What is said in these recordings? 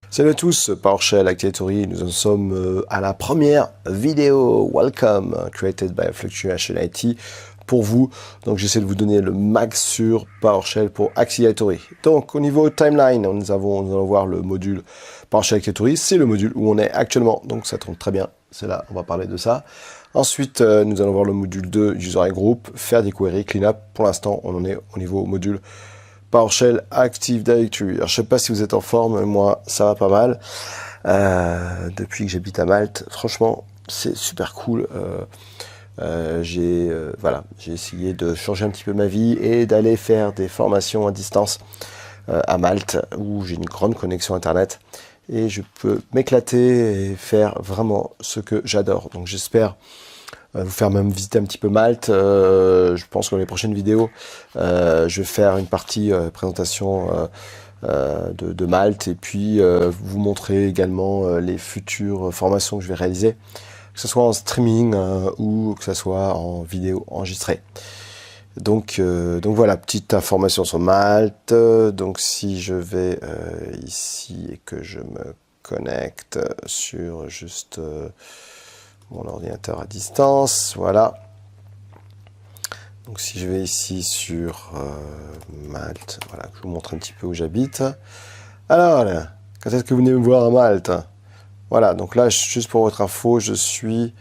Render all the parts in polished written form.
Salut à tous, PowerShell Activatory, nous en sommes à la première vidéo. Welcome, created by Fluctuation IT pour vous. Donc j'essaie de vous donner le max sur PowerShell pour Activatory. Donc au niveau timeline, nous allons voir le module PowerShell Activatory. C'est le module où on est actuellement, donc ça tombe très bien. C'est là, on va parler de ça. Ensuite, nous allons voir le module 2, User and Group, faire des queries, cleanup. Pour l'instant, on en est au niveau module PowerShell Active Directory. Alors, je sais pas si vous êtes en forme, moi ça va pas mal. Depuis que j'habite à Malte, franchement, c'est super cool. J'ai essayé de changer un petit peu ma vie et d'aller faire des formations à distance à Malte, où j'ai une grande connexion Internet. Et je peux m'éclater et faire vraiment ce que j'adore. Donc j'espère vous faire même visiter un petit peu Malte. Je pense que dans les prochaines vidéos, je vais faire une partie présentation de Malte et puis vous montrer également les futures formations que je vais réaliser, que ce soit en streaming ou que ce soit en vidéo enregistrée. Donc voilà, petite information sur Malte. Donc si je vais ici et que je me connecte sur juste mon ordinateur à distance, voilà. Donc si je vais ici sur Malte, voilà, je vous montre un petit peu où j'habite. Alors là, quand est-ce que vous venez me voir à Malte? Voilà, donc là, juste pour votre info, je suis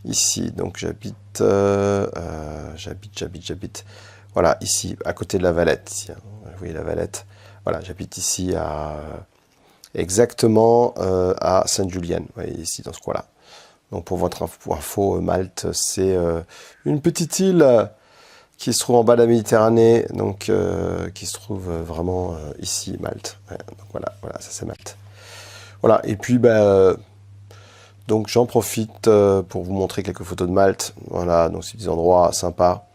ici. Donc j'habite, voilà, ici, à côté de la Valette. Ici, hein. Vous voyez la Valette. Voilà, j'habite ici exactement à Sainte-Julienne. Vous voyez, ici, dans ce coin-là. Donc pour votre info, Malte, c'est une petite île qui se trouve en bas de la Méditerranée, donc qui se trouve vraiment ici, Malte. Ouais, donc voilà, ça c'est Malte. Voilà, et puis donc j'en profite pour vous montrer quelques photos de Malte. Voilà, donc c'est des endroits sympas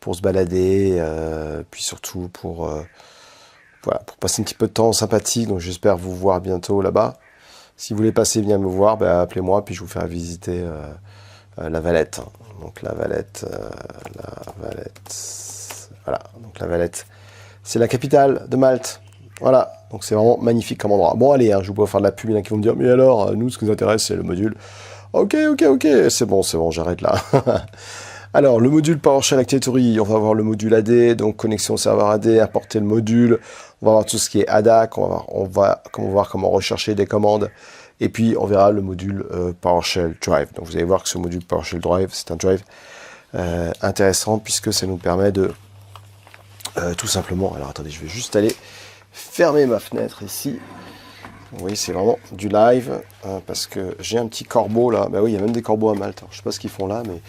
pour se balader, puis surtout pour passer un petit peu de temps sympathique. Donc j'espère vous voir bientôt là-bas. Si vous voulez passer, venir me voir, appelez-moi, puis je vous ferai visiter la Valette. Donc la Valette, voilà. Donc la Valette, c'est la capitale de Malte. Voilà. Donc c'est vraiment magnifique comme endroit. Bon allez, hein, je vous peux faire de la pub, il y en a qui vont me dire, mais alors, nous, ce qui nous intéresse, c'est le module. Ok, c'est bon, j'arrête là. Alors, le module PowerShell Activatory, on va voir le module AD, donc connexion serveur AD, importer le module. On va voir tout ce qui est ADAC, on va voir comment rechercher des commandes. Et puis, on verra le module PowerShell Drive. Donc, vous allez voir que ce module PowerShell Drive, c'est un drive intéressant puisque ça nous permet de tout simplement... Alors, attendez, je vais juste aller fermer ma fenêtre ici. Oui, c'est vraiment du live parce que j'ai un petit corbeau là. Ben oui, il y a même des corbeaux à Malte. Alors, je sais pas ce qu'ils font là, mais...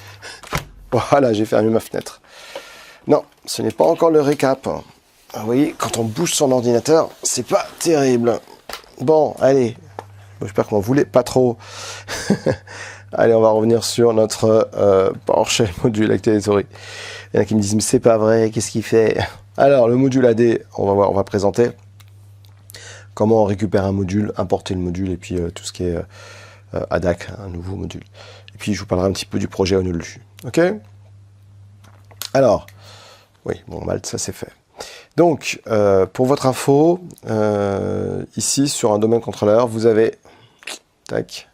Voilà, j'ai fermé ma fenêtre. Non, ce n'est pas encore le récap. Vous voyez, quand on bouge son ordinateur, c'est pas terrible. Bon, allez. J'espère qu'on voulait pas trop. Allez, on va revenir sur notre PowerShell module Activatory. Il y en a qui me disent, mais c'est pas vrai, qu'est-ce qu'il fait? Alors, le module AD, on va voir, on va présenter comment on récupère un module, importer le module, et puis tout ce qui est ADAC, un nouveau module. Et puis, je vous parlerai un petit peu du projet ONULU. Ok? Alors, oui, bon, Malte, ça c'est fait. Donc, pour votre info, ici, sur un domaine contrôleur, vous avez... Tac.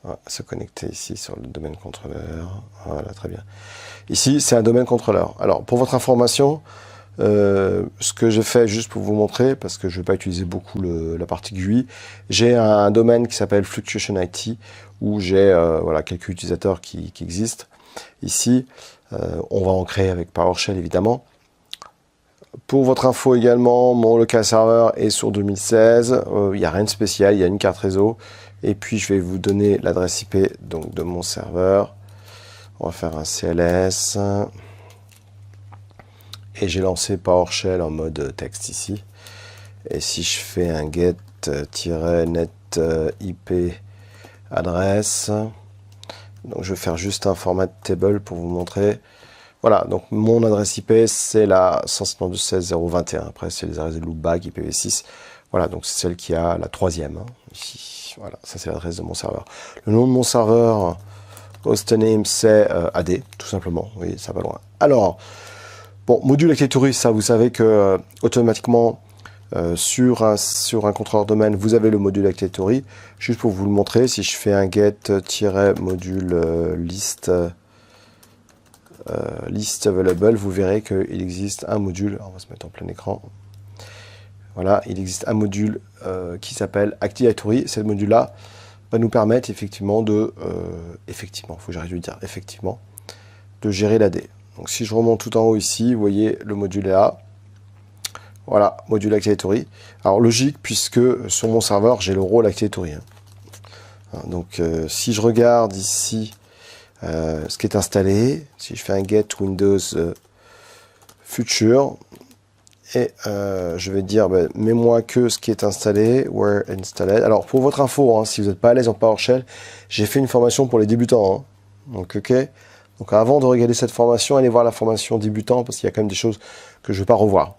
On va se connecter ici sur le domaine contrôleur. Voilà, très bien. Ici, c'est un domaine contrôleur. Alors, pour votre information, ce que j'ai fait, juste pour vous montrer, parce que je ne vais pas utiliser beaucoup la partie GUI, j'ai un domaine qui s'appelle Fluctuation IT, où j'ai voilà, quelques utilisateurs qui existent. Ici, on va en créer avec PowerShell, évidemment. Pour votre info également, mon local serveur est sur 2016. Il n'y a rien de spécial, il y a une carte réseau. Et puis, je vais vous donner l'adresse IP donc, de mon serveur. On va faire un CLS. Et j'ai lancé PowerShell en mode texte ici. Et si je fais un get-net IP adresse, donc je vais faire juste un format table pour vous montrer. Voilà, donc mon adresse IP, c'est la 172.16.0.21. Après, c'est les adresses de loopback, IPv6. Voilà, donc c'est celle qui a la troisième. Hein, ici. Voilà, ça c'est l'adresse de mon serveur. Le nom de mon serveur, hostname, c'est AD, tout simplement. Oui, ça va loin. Alors, bon, module Activatory, ça, vous savez que automatiquement, Sur un contrôleur domaine, vous avez le module Activatory. Juste pour vous le montrer, si je fais un get-module list available, vous verrez qu'il existe un module. Alors, on va se mettre en plein écran. Voilà, il existe un module qui s'appelle Activatory. Ce module-là va nous permettre effectivement de gérer l'AD. Donc si je remonte tout en haut ici, vous voyez le module est là. Voilà, module Activatory. Alors logique, puisque sur mon serveur, j'ai le rôle Activatory. Donc si je regarde ici ce qui est installé, si je fais un get Windows future, et je vais dire, mets-moi que ce qui est installé, where installed. Alors pour votre info, hein, si vous n'êtes pas à l'aise en PowerShell, j'ai fait une formation pour les débutants. Hein. Donc ok. Donc avant de regarder cette formation, allez voir la formation débutant, parce qu'il y a quand même des choses que je ne vais pas revoir.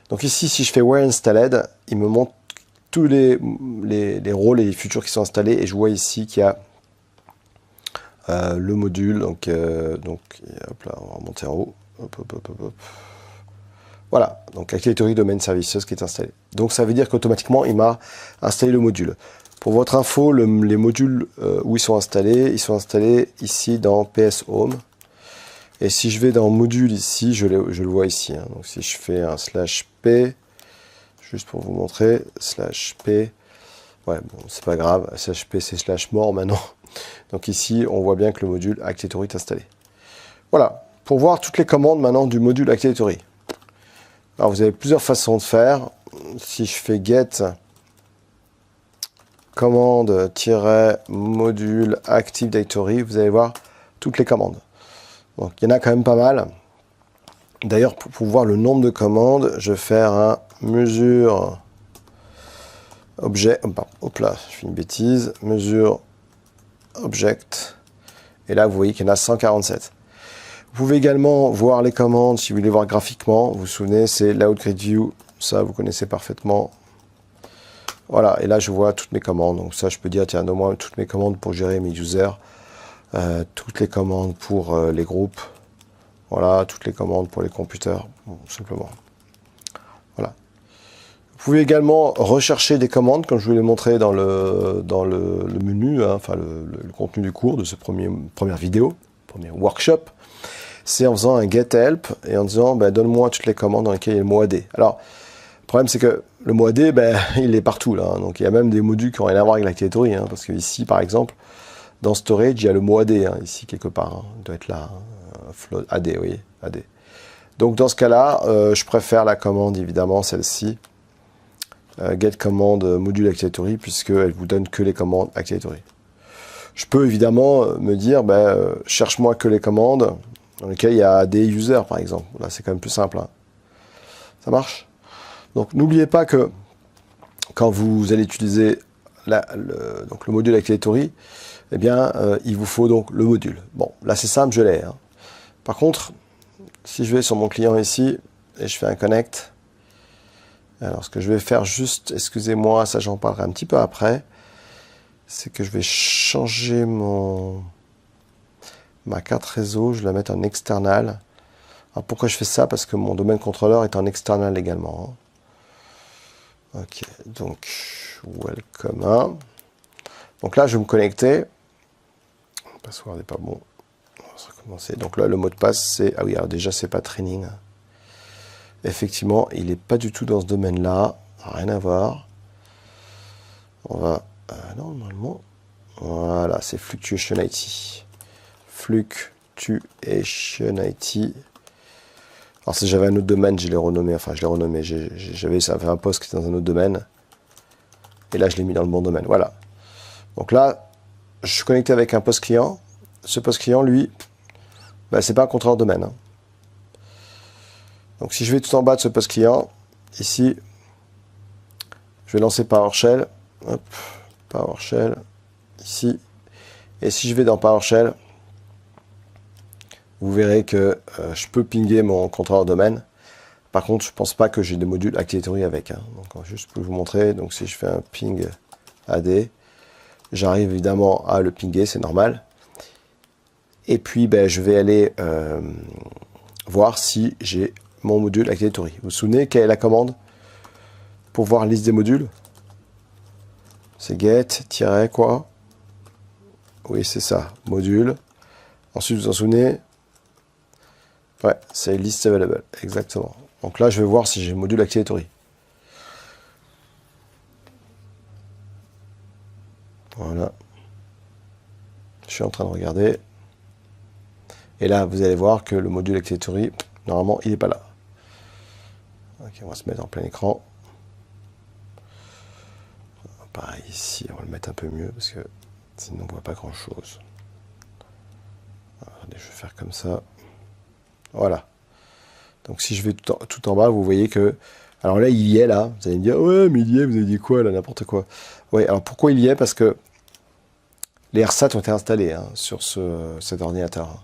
Donc ici, si je fais Where Installed, il me montre tous les rôles et les futurs qui sont installés. Et je vois ici qu'il y a le module. Donc hop là, on va remonter en haut. Hop. Voilà, donc Activatory Domain Services qui est installé. Donc ça veut dire qu'automatiquement, il m'a installé le module. Pour votre info, les modules où ils sont installés ici dans PS Home. Et si je vais dans module ici, je le vois ici. Hein. Donc si je fais un /p, juste pour vous montrer, /p, ouais, bon, c'est pas grave, /p c'est /more maintenant. Donc ici, on voit bien que le module Activatory est installé. Voilà, pour voir toutes les commandes maintenant du module Activatory. Alors vous avez plusieurs façons de faire. Si je fais get commande-module Activatory, vous allez voir toutes les commandes. Donc il y en a quand même pas mal. D'ailleurs, pour voir le nombre de commandes, je vais faire un mesure objet. Hop là, je fais une bêtise. Mesure object. Et là, vous voyez qu'il y en a 147. Vous pouvez également voir les commandes si vous voulez voir graphiquement. Vous vous souvenez, c'est Layout Grid View. Ça, vous connaissez parfaitement. Voilà, et là, je vois toutes mes commandes. Donc ça, je peux dire, tiens, donne-moi toutes mes commandes pour gérer mes users. Toutes les commandes pour les groupes, voilà, toutes les commandes pour les computers, bon, simplement. Voilà. Vous pouvez également rechercher des commandes, comme je vous l'ai montré dans le menu, hein, enfin le contenu du cours de ce première vidéo, premier workshop. C'est en faisant un get help et en disant donne-moi toutes les commandes dans lesquelles il y a le mot AD. Alors, le problème c'est que le mot AD, il est partout là, hein, donc il y a même des modules qui n'ont rien à voir avec l'Activatory, hein, parce que ici par exemple, dans Storage, il y a le mot AD, hein, ici quelque part, hein, il doit être là, hein, float AD, vous voyez, AD. Donc dans ce cas-là, je préfère la commande, évidemment, celle-ci, get command module Activatory, puisqu'elle vous donne que les commandes Activatory. Je peux évidemment me dire, cherche-moi que les commandes dans lesquelles il y a des users, par exemple. Là, c'est quand même plus simple. Hein. Ça marche? Donc n'oubliez pas que quand vous allez utiliser le module Activatory, eh bien, il vous faut donc le module. Bon, là c'est simple, je l'ai. Hein. Par contre, si je vais sur mon client ici, et je fais un connect, alors ce que je vais faire juste, excusez-moi, ça j'en parlerai un petit peu après, c'est que je vais changer ma carte réseau, je vais la mettre en external. Alors pourquoi je fais ça? Parce que mon domaine contrôleur est en external également. Hein. Ok, donc, welcome. Donc là, je vais me connecter. Le password n'est pas bon. On va recommencer. Donc là, le mot de passe, c'est... Ah oui, alors déjà, c'est pas training. Effectivement, il n'est pas du tout dans ce domaine-là. Rien à voir. On va... non, normalement... Voilà, c'est Fluctuation IT. Fluctuation IT. Alors si j'avais un autre domaine, je l'ai renommé. Enfin, je l'ai renommé. Ça avait un poste qui était dans un autre domaine. Et là, je l'ai mis dans le bon domaine. Voilà. Donc là, je suis connecté avec un poste client. Ce poste client, lui, c'est pas un contrôleur domaine. Hein. Donc si je vais tout en bas de ce poste client, ici, je vais lancer PowerShell. Hop, PowerShell, ici. Et si je vais dans PowerShell, vous verrez que je peux pinguer mon contrôleur domaine. Par contre, je ne pense pas que j'ai des modules Activatory avec. Hein. Donc juste pour vous montrer, donc si je fais un ping AD, j'arrive évidemment à le pinguer, c'est normal. Et puis, je vais aller voir si j'ai mon module Activatory. Vous vous souvenez quelle est la commande pour voir la liste des modules. C'est get, tiret quoi? Oui, c'est ça, module. Ensuite, vous vous en souvenez? Ouais, c'est list available, exactement. Donc là, je vais voir si j'ai le module Activatory. Voilà. Je suis en train de regarder. Et là, vous allez voir que le module Activatory, normalement, il n'est pas là. Ok, on va se mettre en plein écran. Pareil ici, on va le mettre un peu mieux parce que sinon on ne voit pas grand chose. Allez, je vais faire comme ça. Voilà. Donc si je vais tout en bas, vous voyez que... Alors là, il y est là. Vous allez me dire, ouais, mais il y est, vous avez dit quoi là, n'importe quoi. Oui, alors pourquoi il y est? Parce que les RSAT ont été installés sur cet ordinateur.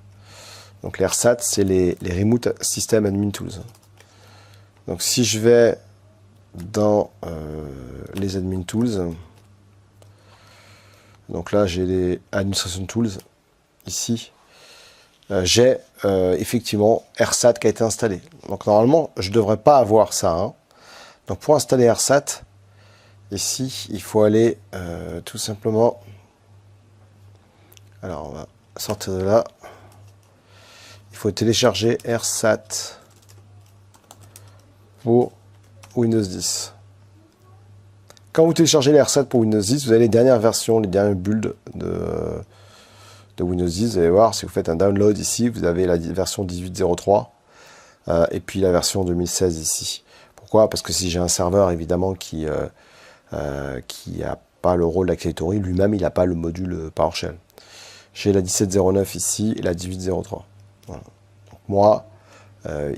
Donc les RSAT, c'est les Remote System Admin Tools. Donc si je vais dans les Admin Tools, donc là j'ai les Administration Tools, ici, j'ai effectivement RSAT qui a été installé. Donc normalement, je ne devrais pas avoir ça. Donc pour installer RSAT, ici, il faut aller tout simplement... Alors on va sortir de là. Il faut télécharger RSAT pour Windows 10. Quand vous téléchargez les RSAT pour Windows 10, vous avez les dernières versions, les dernières builds de Windows 10. Vous allez voir, si vous faites un download ici, vous avez la version 18.03 et puis la version 2016 ici. Pourquoi? Parce que si j'ai un serveur, évidemment, qui n'a pas le rôle d'Activatory, lui-même, il n'a pas le module PowerShell. J'ai la 17.09 ici et la 18.03. Voilà. Donc moi,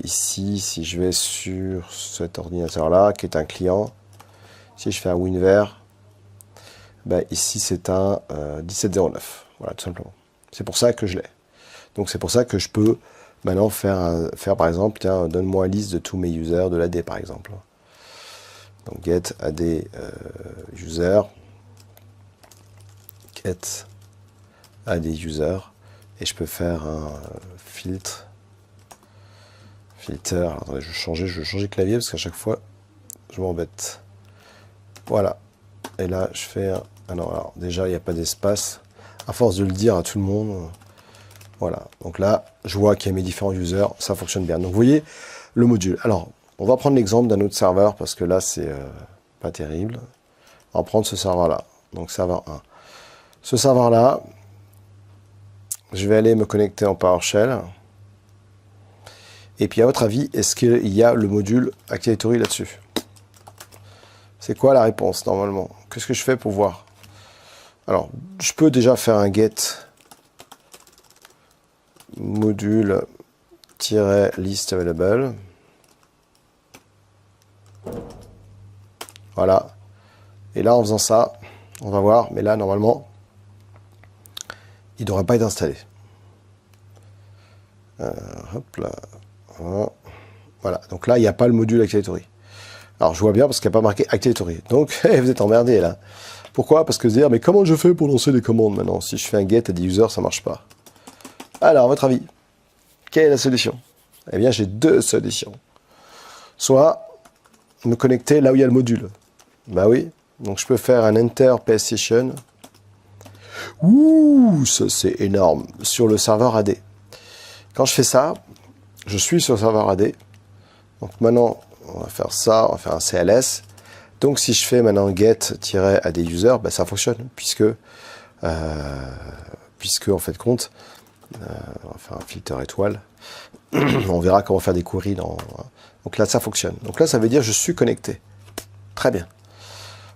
ici, si je vais sur cet ordinateur-là, qui est un client, si je fais un WinVer, ben ici c'est un 17.09. Voilà, tout simplement. C'est pour ça que je l'ai. Donc c'est pour ça que je peux maintenant faire par exemple, tiens, donne-moi une liste de tous mes users de l'AD par exemple. Donc get AD user, get AD user, et je peux faire un filtre. Alors, attendez, je vais changer le clavier parce qu'à chaque fois je m'embête. Voilà. Et là, je fais un... Ah non, alors déjà, il n'y a pas d'espace. À force de le dire à tout le monde. Voilà. Donc là, je vois qu'il y a mes différents users. Ça fonctionne bien. Donc, vous voyez le module. Alors, on va prendre l'exemple d'un autre serveur parce que là, c'est pas terrible. On va prendre ce serveur-là. Donc, serveur 1. Ce serveur-là, je vais aller me connecter en PowerShell. Et puis, à votre avis, est-ce qu'il y a le module Activatory là-dessus? C'est quoi la réponse, normalement? Qu'est-ce que je fais pour voir? Alors, je peux déjà faire un get module-list available. Voilà. Et là, en faisant ça, on va voir, mais là, normalement, il ne devrait pas être installé. Hop là. Voilà. Donc là, il n'y a pas le module Activatory. Alors, je vois bien parce qu'il n'y a pas marqué Activatory. Donc, vous êtes emmerdé là. Pourquoi? Parce que vous allez dire, mais comment je fais pour lancer les commandes maintenant? Si je fais un get à des users, ça ne marche pas. Alors, à votre avis, quelle est la solution? Eh bien, j'ai deux solutions. Soit me connecter là où il y a le module. Bah oui. Donc, je peux faire un enter PS session. Ouh, ça c'est énorme. Sur le serveur AD. Quand je fais ça, je suis sur le serveur AD. Donc, maintenant, on va faire ça, on va faire un CLS. Donc si je fais maintenant get-AD user, ben, ça fonctionne, puisque en fait compte, on va faire un filtre étoile. On verra comment faire des queries. Donc là, ça fonctionne. Donc là, ça veut dire que je suis connecté. Très bien.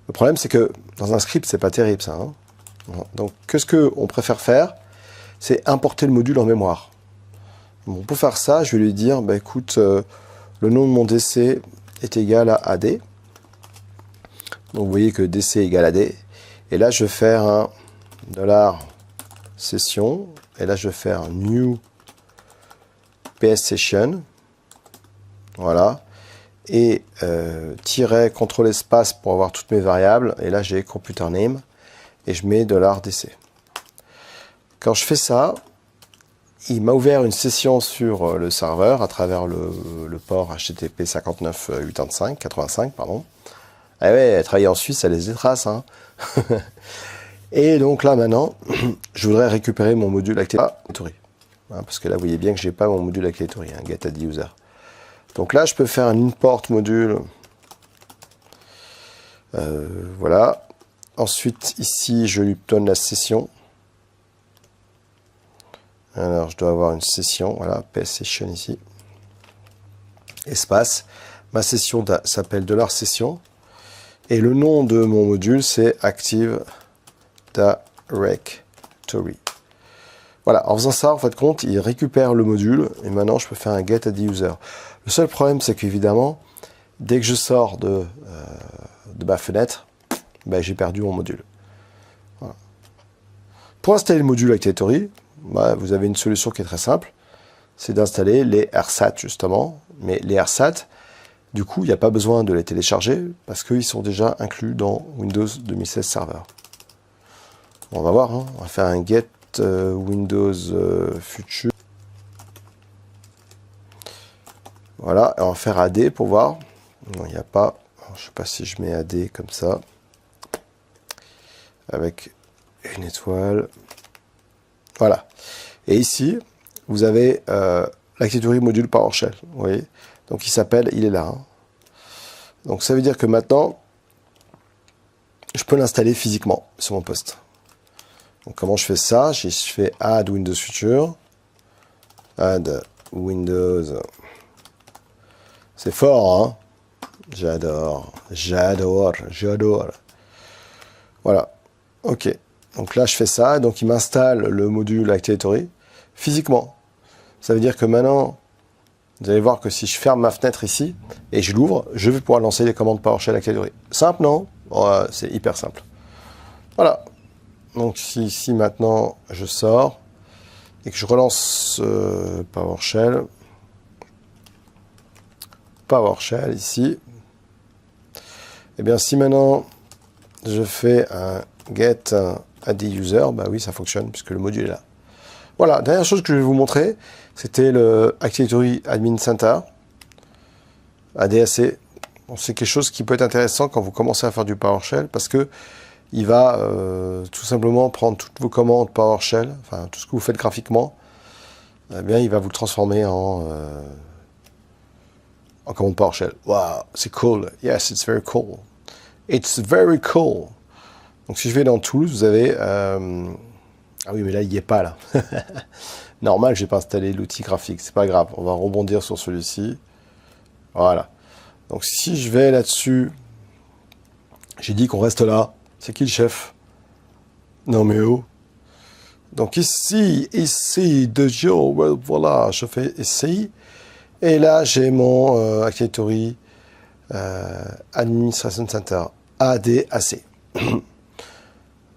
Le problème, c'est que dans un script, c'est pas terrible ça. Donc qu'est-ce qu'on préfère faire? C'est importer le module en mémoire. Bon, pour faire ça, je vais lui dire, bah, écoute, le nom de mon DC est égal à AD. Donc vous voyez que DC égale AD. Et là, je vais faire un $session. Et là, je vais faire new PS session. Voilà. Et tiret CTRL espace pour avoir toutes mes variables. Et là, j'ai computer name. Et je mets $DC. Quand je fais ça, il m'a ouvert une session sur le serveur à travers le port HTTP 5985, pardon. Ah ouais, travailler en Suisse, ça laisse des traces. Hein. Et donc là, maintenant, je voudrais récupérer mon module Activatory. Hein, parce que là, vous voyez bien que je n'ai pas mon module Activatory, hein, get add user. Donc là, je peux faire un import module. Voilà. Ensuite, ici, je lui donne la session. Alors, je dois avoir une session. Voilà, PS session ici. Espace. Ma session s'appelle $session. Et le nom de mon module, c'est Active Directory. Voilà, en faisant ça, en fait, compte, il récupère le module. Et maintenant, je peux faire un get add user. Le seul problème, c'est qu'évidemment, dès que je sors de ma fenêtre, ben, j'ai perdu mon module. Voilà. Pour installer le module Activatory, ben, vous avez une solution qui est très simple. C'est d'installer les RSAT, justement. Mais les RSAT, du coup, il n'y a pas besoin de les télécharger parce qu'ils sont déjà inclus dans Windows 2016 Server. Bon, on va voir, hein. On va faire un get Windows future. Voilà, et on va faire AD pour voir. Non, il n'y a pas. Alors, je ne sais pas si je mets AD comme ça. Avec une étoile. Voilà. Et ici, vous avez l'Activatory module PowerShell. Vous voyez? Donc il est là. Hein. Donc ça veut dire que maintenant, je peux l'installer physiquement sur mon poste. Donc comment je fais ça? Je fais Add Windows Future. Add Windows. C'est fort, hein? J'adore. Voilà. Ok. Donc là, je fais ça. Donc il m'installe le module Activatory physiquement. Ça veut dire que maintenant, vous allez voir que si je ferme ma fenêtre ici et je l'ouvre, je vais pouvoir lancer les commandes PowerShell Activatory. Simple, non? Ouais, c'est hyper simple. Voilà. Donc si ici maintenant je sors et que je relance PowerShell ici, et bien si maintenant je fais un get add user, bah oui, ça fonctionne puisque le module est là. Voilà, dernière chose que je vais vous montrer, c'était le Activatory Admin Center, ADAC. Bon, c'est quelque chose qui peut être intéressant quand vous commencez à faire du PowerShell parce que il va tout simplement prendre toutes vos commandes PowerShell, enfin tout ce que vous faites graphiquement, eh bien il va vous le transformer en commande PowerShell. Wow, c'est cool. Yes, it's very cool. It's very cool. Donc si je vais dans Tools, vous avez... ah oui, mais là, il n'y est pas, là. Normal, je n'ai pas installé l'outil graphique. C'est pas grave. On va rebondir sur celui-ci. Voilà. Donc si je vais là-dessus, j'ai dit qu'on reste là. C'est qui le chef? Non mais oh. Donc ici, de Joe, voilà, je fais ici. Et là, j'ai mon Activatory Administration Center, ADAC.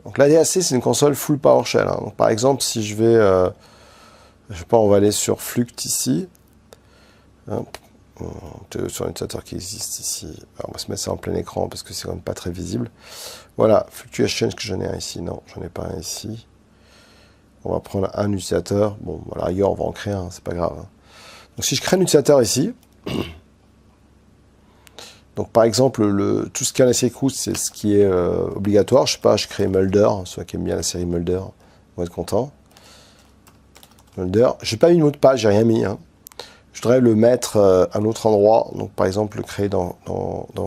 Donc l'ADAC, c'est une console full PowerShell. Hein. Donc, par exemple, si je vais, je sais pas, on va aller sur Fluct ici. Hop. Sur un utilisateur qui existe ici. Alors, on va se mettre ça en plein écran parce que c'est quand même pas très visible. Voilà, Fluctuation, est-ce que j'en ai un ici? Non, j'en ai pas un ici. On va prendre un utilisateur. Bon, voilà, ailleurs, on va en créer un, c'est pas grave. Hein. Donc si je crée un utilisateur ici, donc par exemple, tout ce qu'il y a dans la série Cruise, c'est ce qui est obligatoire. Je sais pas, je crée Mulder, ceux qui aiment bien la série Mulder vont être contents. Mulder, j'ai pas mis de mot de passe, j'ai rien mis. Hein. Je voudrais le mettre à un autre endroit, donc par exemple le créer dans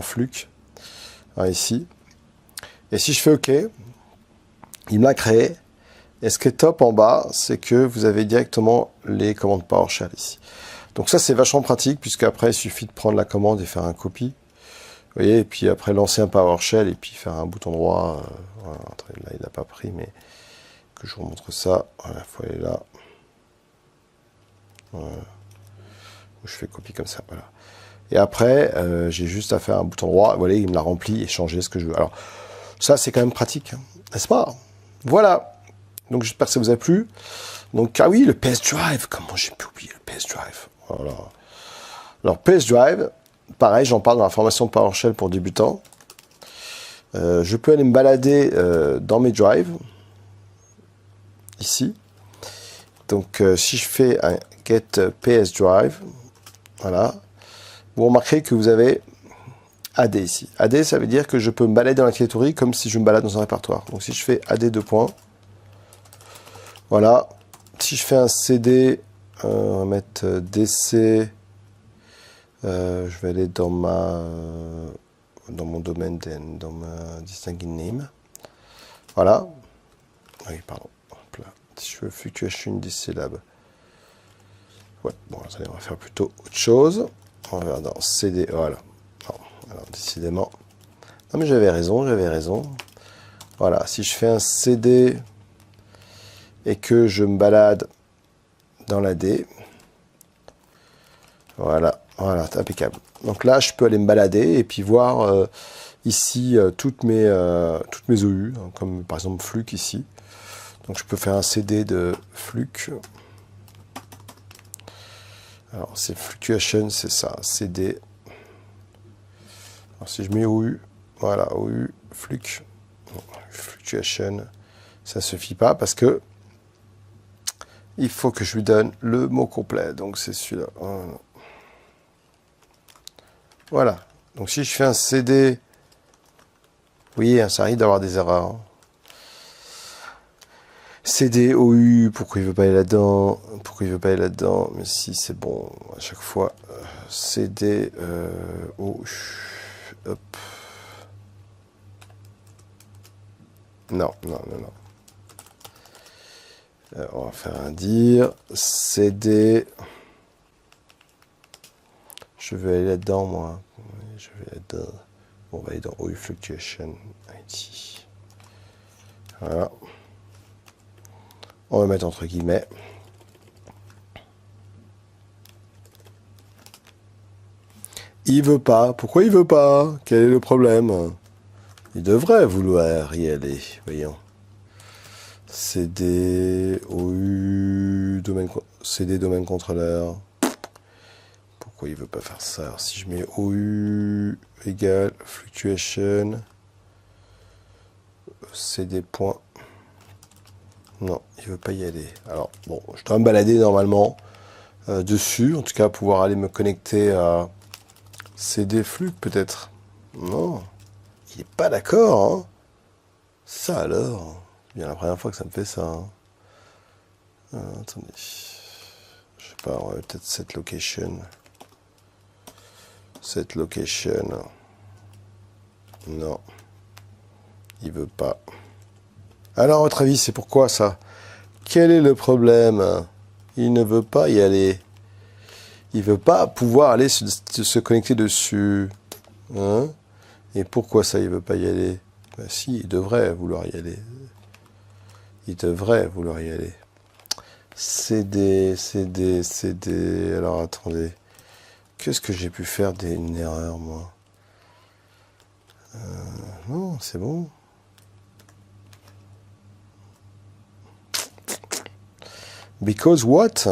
Fluc, hein, ici. Et si je fais OK, il me l'a créé. Et ce qui est top en bas, c'est que vous avez directement les commandes PowerShell ici. Donc ça, c'est vachement pratique, puisque après il suffit de prendre la commande et faire un copy. Vous voyez, et puis après lancer un PowerShell et puis faire un bouton droit. Voilà, là, il n'a pas pris, mais que je vous montre ça. Voilà, il faut aller là. Voilà. Je fais copie comme ça, voilà. Et après, j'ai juste à faire un bouton droit. Voilà, il me l'a rempli et changer ce que je veux. Alors, ça, c'est quand même pratique, hein, n'est-ce pas? Voilà. Donc, j'espère que ça vous a plu. Donc, ah oui, le PS Drive. Comment j'ai pu oublier le PS Drive? Voilà. Alors, PS Drive, pareil, j'en parle dans la formation PowerShell pour débutants. Je peux aller me balader dans mes drives. Ici. Donc, si je fais un get PS Drive, voilà, vous remarquerez que vous avez AD ici. AD, ça veut dire que je peux me balader dans la catégorie comme si je me balade dans un répertoire. Donc si je fais AD 2 points, voilà. Si je fais un CD, on va mettre DC, je vais aller dans mon domaine, dans ma distinguing name. Voilà. Oui, pardon. Hop là. Si je veux fluctuation DC lab. Ouais, bon, allez, on va faire plutôt autre chose. On va dans CD, voilà. Non, alors, décidément. Non, mais j'avais raison, j'avais raison. Voilà, si je fais un CD et que je me balade dans la D, voilà, voilà, c'est impeccable. Donc là, je peux aller me balader et puis voir ici toutes mes OU, hein, comme par exemple Fluke ici. Donc je peux faire un CD de Fluke. Alors c'est Fluctuation, c'est ça, CD. Alors si je mets OU, voilà, OU, Fluke, Fluctuation, ça ne suffit pas parce que il faut que je lui donne le mot complet. Donc c'est celui-là. Voilà. Donc si je fais un CD, oui, ça arrive d'avoir des erreurs. CD, OU, pourquoi il veut pas aller là-dedans? Pourquoi il veut pas aller là-dedans? Mais si, c'est bon, à chaque fois. CD, OU, hop. Non, non, non, non. On va faire un dire. CD. Je vais aller là-dedans, moi. Je vais là-dedans. On va aller dans OU Fluctuation IT. Voilà. On va mettre entre guillemets. Il veut pas. Pourquoi il veut pas? Quel est le problème? Il devrait vouloir y aller. Voyons. CD, OU, CD domaine contrôleur. Pourquoi il veut pas faire ça? Alors, si je mets OU égale fluctuation, CD point. Non, il veut pas y aller. Alors, bon, je dois me balader normalement dessus. En tout cas, pouvoir aller me connecter à CD Fluke, peut-être. Non, il est pas d'accord. Hein. Ça alors. C'est bien la première fois que ça me fait ça. Hein. Attendez. Je sais pas, on va peut-être cette location. Cette location. Non. Il veut pas. Alors, à votre avis, c'est pourquoi ça? Quel est le problème? Il ne veut pas y aller. Il veut pas pouvoir aller se connecter dessus. Hein? Et pourquoi ça, il veut pas y aller? Ben si, il devrait vouloir y aller. Il devrait vouloir y aller. CD. Alors, attendez. Qu'est-ce que j'ai pu faire d'une erreur, moi? Non, c'est bon. Because what?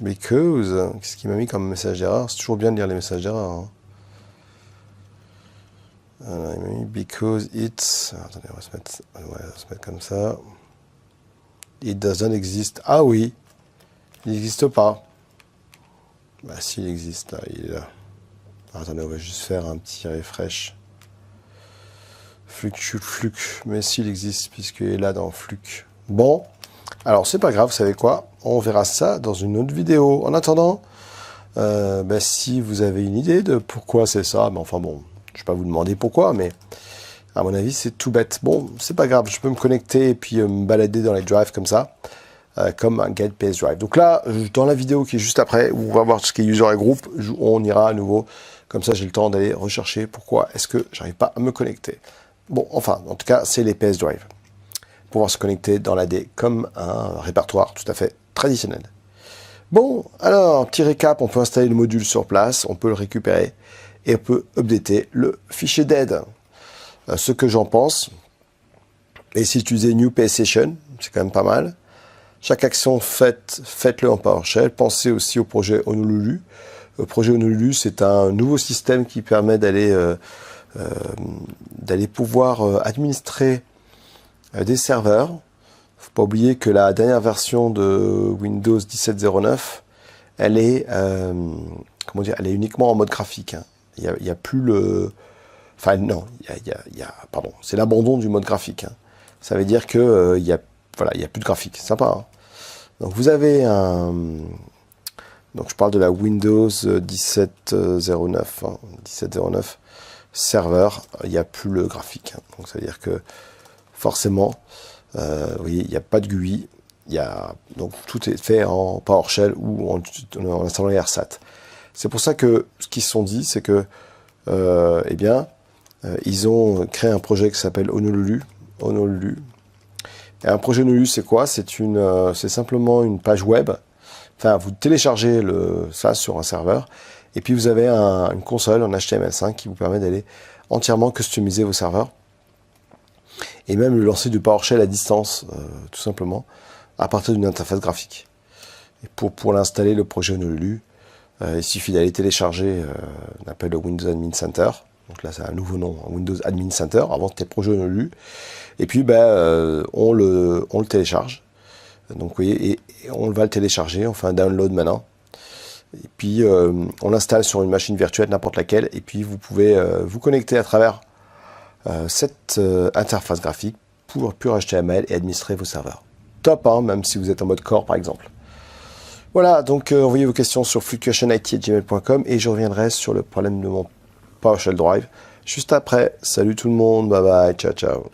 Because, qu'est-ce qu'il m'a mis comme message d'erreur? C'est toujours bien de lire les messages d'erreur. Hein. Alors, il m'a mis because it's... Attendez, on va se mettre comme ça. It doesn't exist. Ah oui, il n'existe pas. Bah si, il existe, là, il est là. Attendez, on va juste faire un petit refresh. Fluke. Mais s'il existe, puisqu'il est là dans Fluke. Bon. Alors, c'est pas grave, vous savez quoi? On verra ça dans une autre vidéo. En attendant, si vous avez une idée de pourquoi c'est ça, mais enfin bon, je vais pas vous demander pourquoi, mais à mon avis, c'est tout bête. Bon, c'est pas grave, je peux me connecter et puis me balader dans les drives comme ça, comme un Get PS Drive. Donc là, dans la vidéo qui est juste après, où on va voir tout ce qui est user et groupe, on ira à nouveau. Comme ça, j'ai le temps d'aller rechercher pourquoi est-ce que j'arrive pas à me connecter. Bon, enfin, en tout cas, c'est les PS Drive. Pouvoir se connecter dans l'AD comme un répertoire tout à fait traditionnel. Bon, alors, petit récap, on peut installer le module sur place, on peut le récupérer et on peut updater le fichier dead. Ce que j'en pense, et si utiliser New PS Session, c'est quand même pas mal. Chaque action faites-le en PowerShell. Pensez aussi au projet Honolulu. Le projet Honolulu, c'est un nouveau système qui permet d'aller pouvoir administrer des serveurs. Faut pas oublier que la dernière version de Windows 17.09, elle est elle est uniquement en mode graphique. Hein. Il y a plus le... Enfin non, pardon, c'est l'abandon du mode graphique. Hein. Ça veut dire que il y a plus de graphique. C'est sympa. Hein. Donc vous avez un... Donc je parle de la Windows 17.09, hein, 17.09 serveur, il n'y a plus le graphique. Hein. Donc ça veut dire que forcément, vous voyez, il n'y a pas de GUI. Donc tout est fait en PowerShell ou en installant les RSAT. C'est pour ça que ce qu'ils se sont dit, c'est que ils ont créé un projet qui s'appelle Honolulu. Et un projet Honolulu, c'est quoi? C'est simplement une page web. Enfin, vous téléchargez ça sur un serveur, et puis vous avez une console en HTML5 qui vous permet d'aller entièrement customiser vos serveurs, et même le lancer du PowerShell à distance, tout simplement, à partir d'une interface graphique. Et pour l'installer, le projet Honolulu, il suffit d'aller télécharger, on appelle le Windows Admin Center. Donc là, c'est un nouveau nom, Windows Admin Center. Avant, c'était projet Honolulu. Et puis, on le télécharge. Donc, vous voyez, et on va le télécharger. On fait un download maintenant. Et puis, on l'installe sur une machine virtuelle, n'importe laquelle. Et puis, vous pouvez vous connecter à travers cette interface graphique pour pur HTML et administrer vos serveurs. Top, hein, même si vous êtes en mode core, par exemple. Voilà, donc envoyez vos questions sur fluctuationit@gmail.com et je reviendrai sur le problème de mon PowerShell Drive juste après. Salut tout le monde, bye bye, ciao ciao.